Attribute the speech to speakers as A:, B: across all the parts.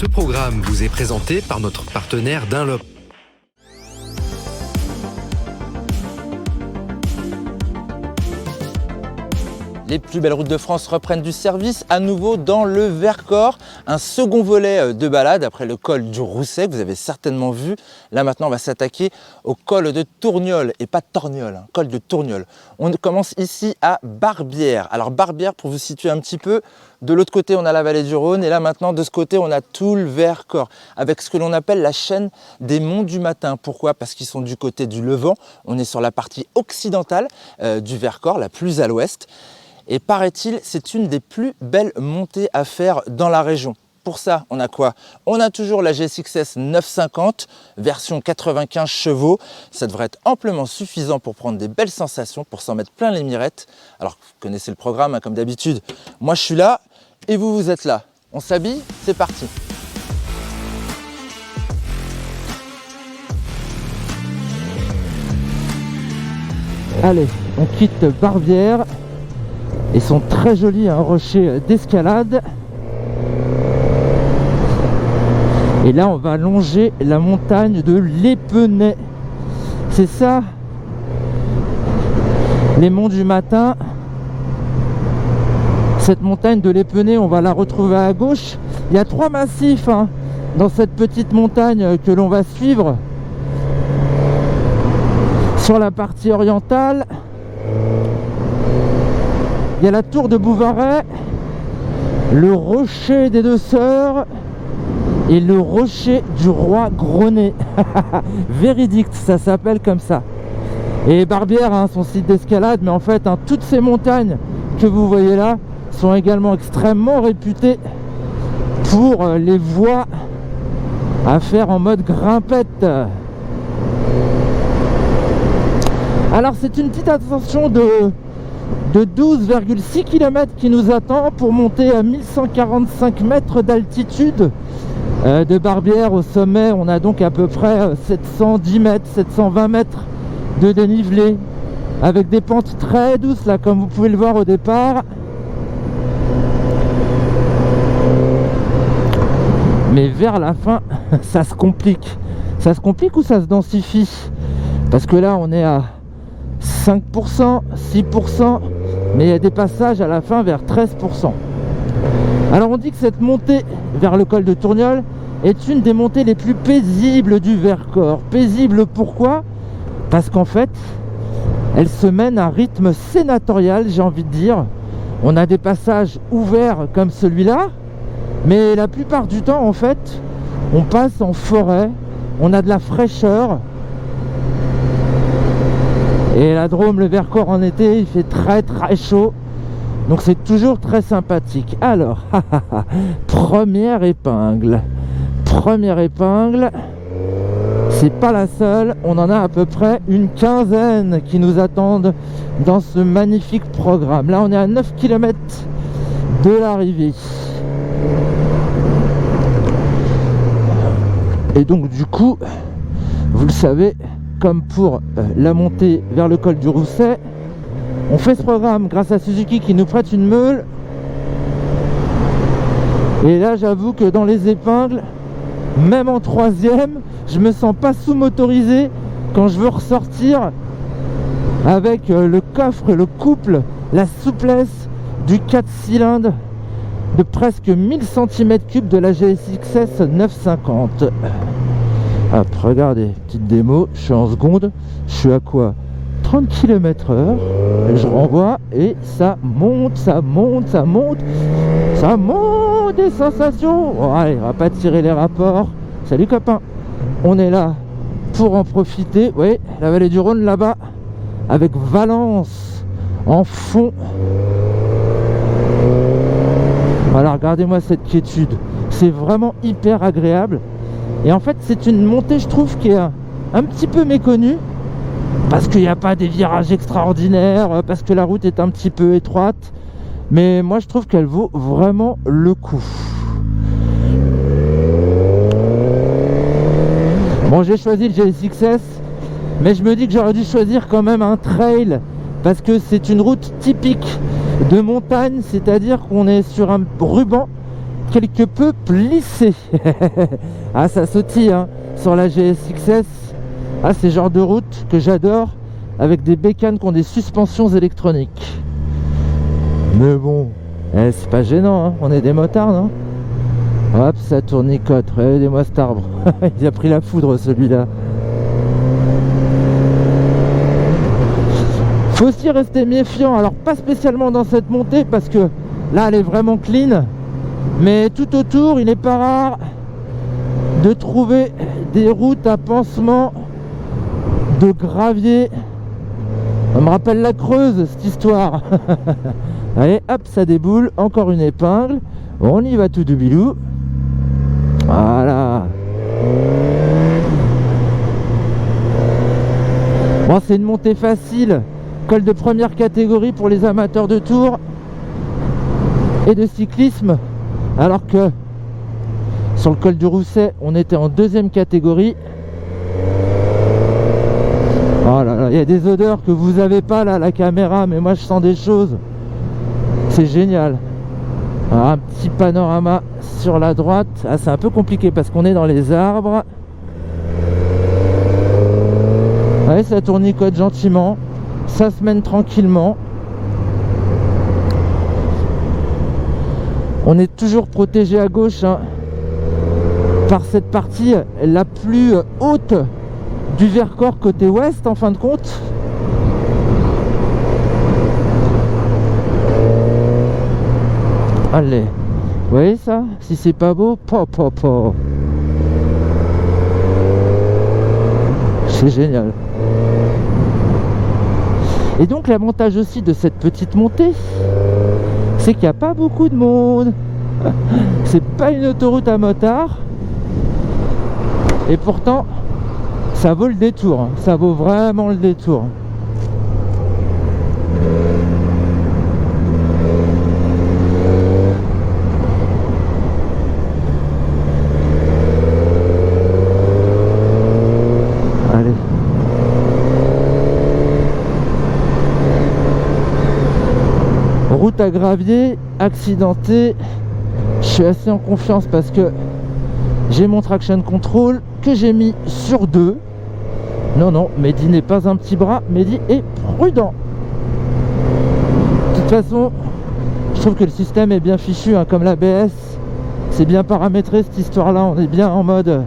A: Ce programme vous est présenté par notre partenaire Dunlop.
B: Les plus belles routes de France reprennent du service à nouveau dans le Vercors. Un second volet de balade après le col du Rousset que vous avez certainement vu. Là maintenant on va s'attaquer au col de Tourniol et pas Torniol, hein, col de Tourniol. On commence ici à Barbières. Alors Barbières, pour vous situer un petit peu, de l'autre côté on a la vallée du Rhône et là maintenant de ce côté on a tout le Vercors avec ce que l'on appelle la chaîne des monts du matin. Pourquoi? Parce qu'ils sont du côté du Levant. On est sur la partie occidentale du Vercors, la plus à l'ouest. Et paraît-il, c'est une des plus belles montées à faire dans la région. Pour ça, on a quoi? On a toujours la GSX-S 950, version 95 chevaux. Ça devrait être amplement suffisant pour prendre des belles sensations, pour s'en mettre plein les mirettes. Alors, vous connaissez le programme, hein, comme d'habitude. Moi, je suis là et vous, vous êtes là. On s'habille, c'est parti. Allez, on quitte Barbières. Ils sont très jolis, un rocher d'escalade. Et là, on va longer la montagne de l'Épenay. C'est ça, les monts du matin. Cette montagne de l'Épenay, on va la retrouver à gauche. Il y a 3 massifs hein, dans cette petite montagne que l'on va suivre. Sur la partie orientale, il y a la tour de Bouvaret, le rocher des Deux Sœurs et le rocher du roi Grenet. Véridique, ça s'appelle comme ça. Et Barbières, hein, son site d'escalade, mais en fait, hein, toutes ces montagnes que vous voyez là sont également extrêmement réputées pour les voies à faire en mode grimpette. Alors, c'est une petite ascension de 12,6 km qui nous attend pour monter à 1145 mètres d'altitude de Barbières. Au sommet, on a donc à peu près 710 mètres, 720 mètres de dénivelé avec des pentes très douces là, comme vous pouvez le voir au départ. Mais vers la fin, ça se complique. Ça se complique ou ça se densifie? Parce que là, on est à 5%, 6%, mais il y a des passages à la fin vers 13%. Alors on dit que cette montée vers le col de Tourniol est une des montées les plus paisibles du Vercors. Paisible pourquoi? Parce qu'en fait, elle se mène à rythme sénatorial, j'ai envie de dire. On a des passages ouverts comme celui-là, mais la plupart du temps, en fait, on passe en forêt, on a de la fraîcheur. Et la Drôme, le Vercors en été, il fait très très chaud. Donc c'est toujours très sympathique. Alors, première épingle. Première épingle. C'est pas la seule. On en a à peu près une quinzaine qui nous attendent dans ce magnifique programme. Là, on est à 9 km de l'arrivée. Et donc du coup, vous le savez, comme pour la montée vers le col du Rousset, on fait ce programme grâce à Suzuki qui nous prête une meule. Et là, j'avoue que dans les épingles, même en troisième, je me sens pas sous-motorisé quand je veux ressortir avec le coffre, le couple, la souplesse du 4 cylindres de presque 1000 cm3 de la GSX-S 950. Hop, regardez, petite démo, je suis en seconde, je suis à quoi? 30 km/h, et je renvoie et ça monte, ça monte, ça monte, ça monte des sensations. Bon, allez, on va pas tirer les rapports. Salut copains, on est là pour en profiter. Oui, la vallée du Rhône là-bas, avec Valence en fond. Voilà, regardez-moi cette quiétude, c'est vraiment hyper agréable. Et en fait, c'est une montée, je trouve, qui est un petit peu méconnue. Parce qu'il n'y a pas des virages extraordinaires, parce que la route est un petit peu étroite. Mais moi, je trouve qu'elle vaut vraiment le coup. Bon, j'ai choisi le GSX-S, mais je me dis que j'aurais dû choisir quand même un trail. Parce que c'est une route typique de montagne, c'est-à-dire qu'on est sur un ruban quelque peu plissé. Ah, ça sautille hein, sur la GSX-S. Ah, c'est le genre de route que j'adore, avec des bécanes qui ont des suspensions électroniques. Mais bon, c'est pas gênant, hein. On est des motards, non? Hop, ça tournicote. Regardez-moi cet arbre. Il a pris la foudre, celui-là. Faut aussi rester méfiant. Alors, pas spécialement dans cette montée, parce que là, elle est vraiment clean. Mais tout autour, il n'est pas rare de trouver des routes à pansement de gravier. Ça me rappelle la Creuse, cette histoire. Allez, hop, ça déboule. Encore une épingle. On y va tout du bilou. Voilà. Bon, c'est une montée facile. Col de première catégorie pour les amateurs de tour et de cyclisme. Alors que sur le col du Rousset, on était en deuxième catégorie. Oh là là, il y a des odeurs que vous n'avez pas là à la caméra, mais moi je sens des choses. C'est génial. Alors, un petit panorama sur la droite. Ah, c'est un peu compliqué parce qu'on est dans les arbres. Ouais, ça tournicote gentiment. Ça se mène tranquillement. On est toujours protégé à gauche hein, par cette partie la plus haute du Vercors côté ouest en fin de compte. Allez, vous voyez ça? Si c'est pas beau, c'est génial. Et donc l'avantage aussi de cette petite montée, c'est qu'il n'y a pas beaucoup de monde. C'est pas une autoroute à motards. Et pourtant, ça vaut le détour. Hein. Ça vaut vraiment le détour. Allez. Route à gravier, accidentée. Je suis assez en confiance parce que j'ai mon traction control que j'ai mis sur 2. Non, Mehdi n'est pas un petit bras, Mehdi est prudent. De toute façon, je trouve que le système est bien fichu, hein, comme l'ABS. C'est bien paramétré cette histoire-là, on est bien en mode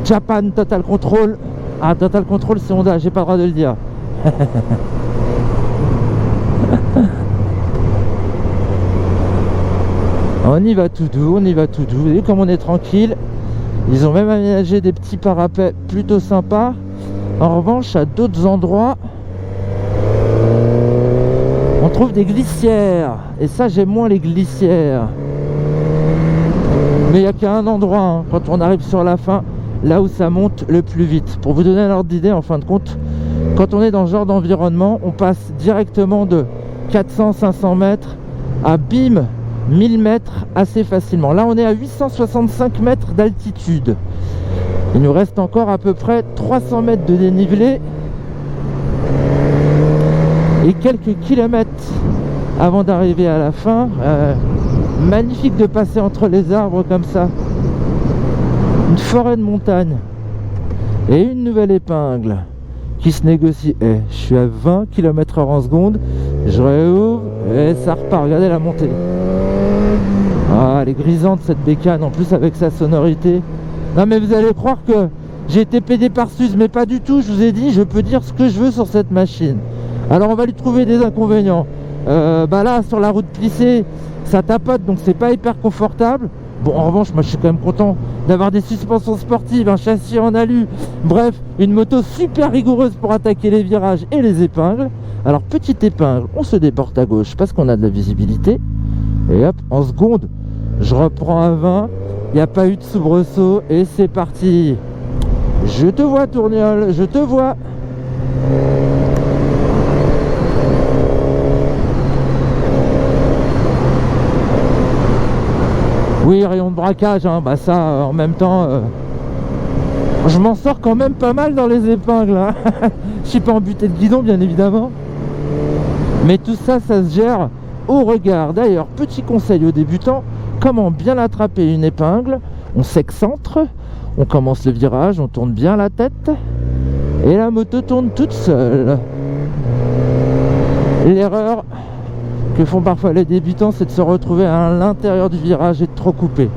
B: Japan Total Control. Ah, Total Control c'est Honda, j'ai pas le droit de le dire. On y va tout doux, on y va tout doux. Et comme on est tranquille, ils ont même aménagé des petits parapets plutôt sympas. En revanche, à d'autres endroits, on trouve des glissières. Et ça, j'aime moins les glissières. Mais il n'y a qu'à un endroit, hein, quand on arrive sur la fin, là où ça monte le plus vite. Pour vous donner un ordre d'idée, en fin de compte, quand on est dans ce genre d'environnement, on passe directement de 400-500 mètres à bim 1000 mètres assez facilement. Là on est à 865 mètres d'altitude. Il nous reste encore à peu près 300 mètres de dénivelé et quelques kilomètres avant d'arriver à la fin. Magnifique de passer entre les arbres comme ça. Une forêt de montagne et une nouvelle épingle qui se négocie. Je suis à 20 km/h en seconde, je réouvre et ça repart. Regardez la montée. Ah, elle est grisante cette bécane, en plus avec sa sonorité. Non mais vous allez croire que j'ai été pédé par Suze, mais pas du tout. Je vous ai dit, je peux dire ce que je veux sur cette machine. Alors on va lui trouver des inconvénients. Bah là sur la route plissée, ça tapote, donc c'est pas hyper confortable. Bon, en revanche, moi je suis quand même content d'avoir des suspensions sportives, un châssis en alu, bref, une moto super rigoureuse pour attaquer les virages et les épingles. Alors petite épingle, on se déporte à gauche parce qu'on a de la visibilité. Et hop, en seconde, je reprends à 20, il n'y a pas eu de soubresaut et c'est parti. Je te vois Tourniol, je te vois. Oui, rayon de braquage, hein, bah ça, en même temps, je m'en sors quand même pas mal dans les épingles. Hein. Je suis pas en butée de guidon, bien évidemment. Mais tout ça, ça se gère au regard. D'ailleurs, petit conseil aux débutants, comment bien attraper une épingle. On s'excentre, on commence le virage, on tourne bien la tête et la moto tourne toute seule. L'erreur que font parfois les débutants, c'est de se retrouver à l'intérieur du virage et de trop couper.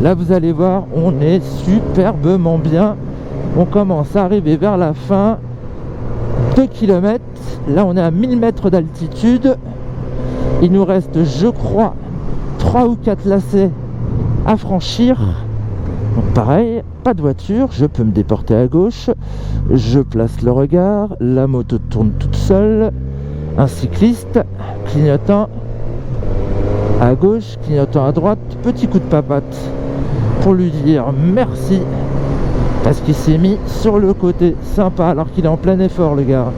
B: Là vous allez voir, on est superbement bien. On commence à arriver vers la fin. 2 km, là on est à 1000 mètres d'altitude. Il nous reste, je crois, 3 ou 4 lacets à franchir. Donc pareil, pas de voiture, je peux me déporter à gauche. Je place le regard, la moto tourne toute seule. Un cycliste clignotant à gauche, clignotant à droite. Petit coup de papate pour lui dire merci, parce qu'il s'est mis sur le côté, sympa, alors qu'il est en plein effort le gars.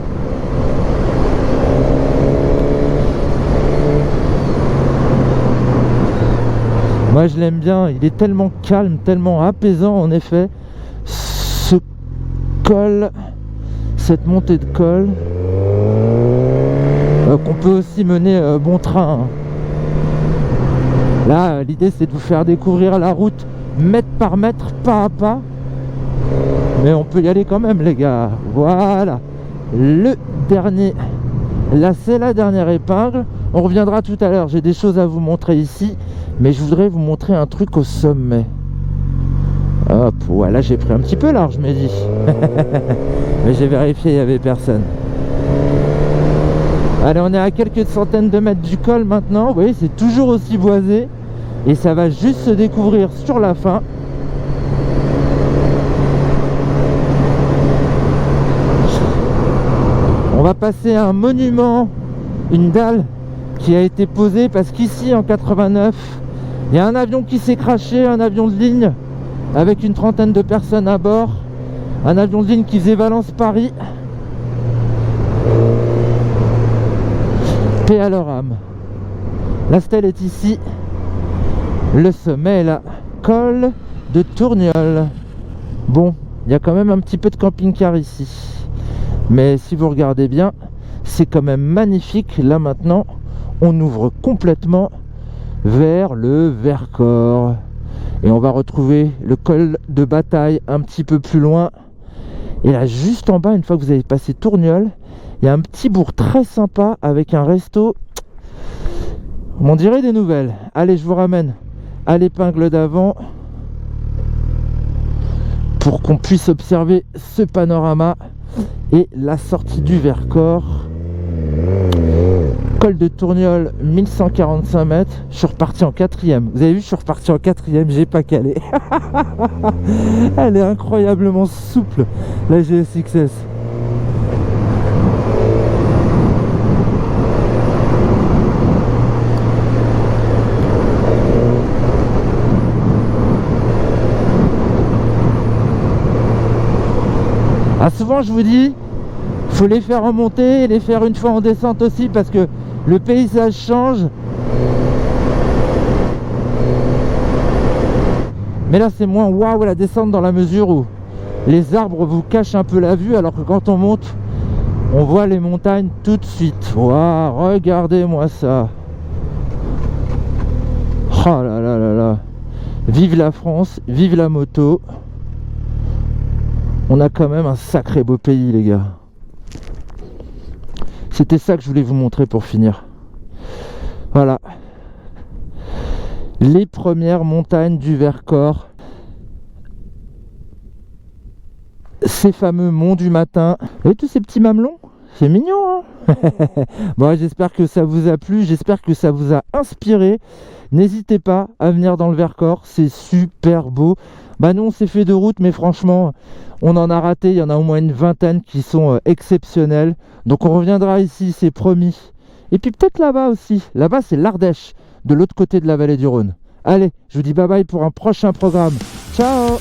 B: Moi je l'aime bien, il est tellement calme, tellement apaisant en effet. Ce col, cette montée de col, qu'on peut aussi mener bon train. Là l'idée c'est de vous faire découvrir la route mètre par mètre, pas à pas. Mais on peut y aller quand même les gars. Voilà, le dernier, là c'est la dernière épingle. On reviendra tout à l'heure, j'ai des choses à vous montrer ici, mais je voudrais vous montrer un truc au sommet. Hop, voilà, j'ai pris un petit peu large, je me dis. Mais j'ai vérifié, il n'y avait personne. Allez, on est à quelques centaines de mètres du col maintenant. Vous voyez, c'est toujours aussi boisé. Et ça va juste se découvrir sur la fin. On va passer à un monument, une dalle qui a été posée parce qu'ici en 89, il y a un avion qui s'est crashé, un avion de ligne avec une trentaine de personnes à bord. Un avion de ligne qui faisait Valence-Paris. Paix à leur âme. La stèle est ici. Le sommet est là. Col de Tourniol. Bon, il y a quand même un petit peu de camping-car ici. Mais si vous regardez bien, c'est quand même magnifique. Là maintenant, on ouvre complètement vers le Vercors. Et on va retrouver le col de Bataille un petit peu plus loin. Et là, juste en bas, une fois que vous avez passé Tourniol, il y a un petit bourg très sympa avec un resto. On dirait des nouvelles. Allez, je vous ramène à l'épingle d'avant pour qu'on puisse observer ce panorama et la sortie du Vercors. Col de Tourniol, 1145 mètres. Je suis reparti en 4e. Vous avez vu, je suis reparti en 4e, j'ai pas calé. Elle est incroyablement souple, la GSX-S. Ah, souvent je vous dis, faut les faire remonter et les faire une fois en descente aussi parce que le paysage change. Mais là c'est moins waouh la descente dans la mesure où les arbres vous cachent un peu la vue, alors que quand on monte, on voit les montagnes tout de suite. Waouh, regardez-moi ça. Oh là là là là. Vive la France, vive la moto. On a quand même un sacré beau pays les gars. C'était ça que je voulais vous montrer pour finir. Voilà. Les premières montagnes du Vercors. Ces fameux monts du matin. Vous voyez tous ces petits mamelons? C'est mignon, hein. Bon, j'espère que ça vous a plu. J'espère que ça vous a inspiré. N'hésitez pas à venir dans le Vercors. C'est super beau. Bah nous on s'est fait de route, mais franchement on en a raté, il y en a au moins une vingtaine qui sont exceptionnelles. Donc on reviendra ici, c'est promis. Et puis peut-être là-bas aussi. Là-bas c'est l'Ardèche, de l'autre côté de la vallée du Rhône. Allez, je vous dis bye bye pour un prochain programme. Ciao!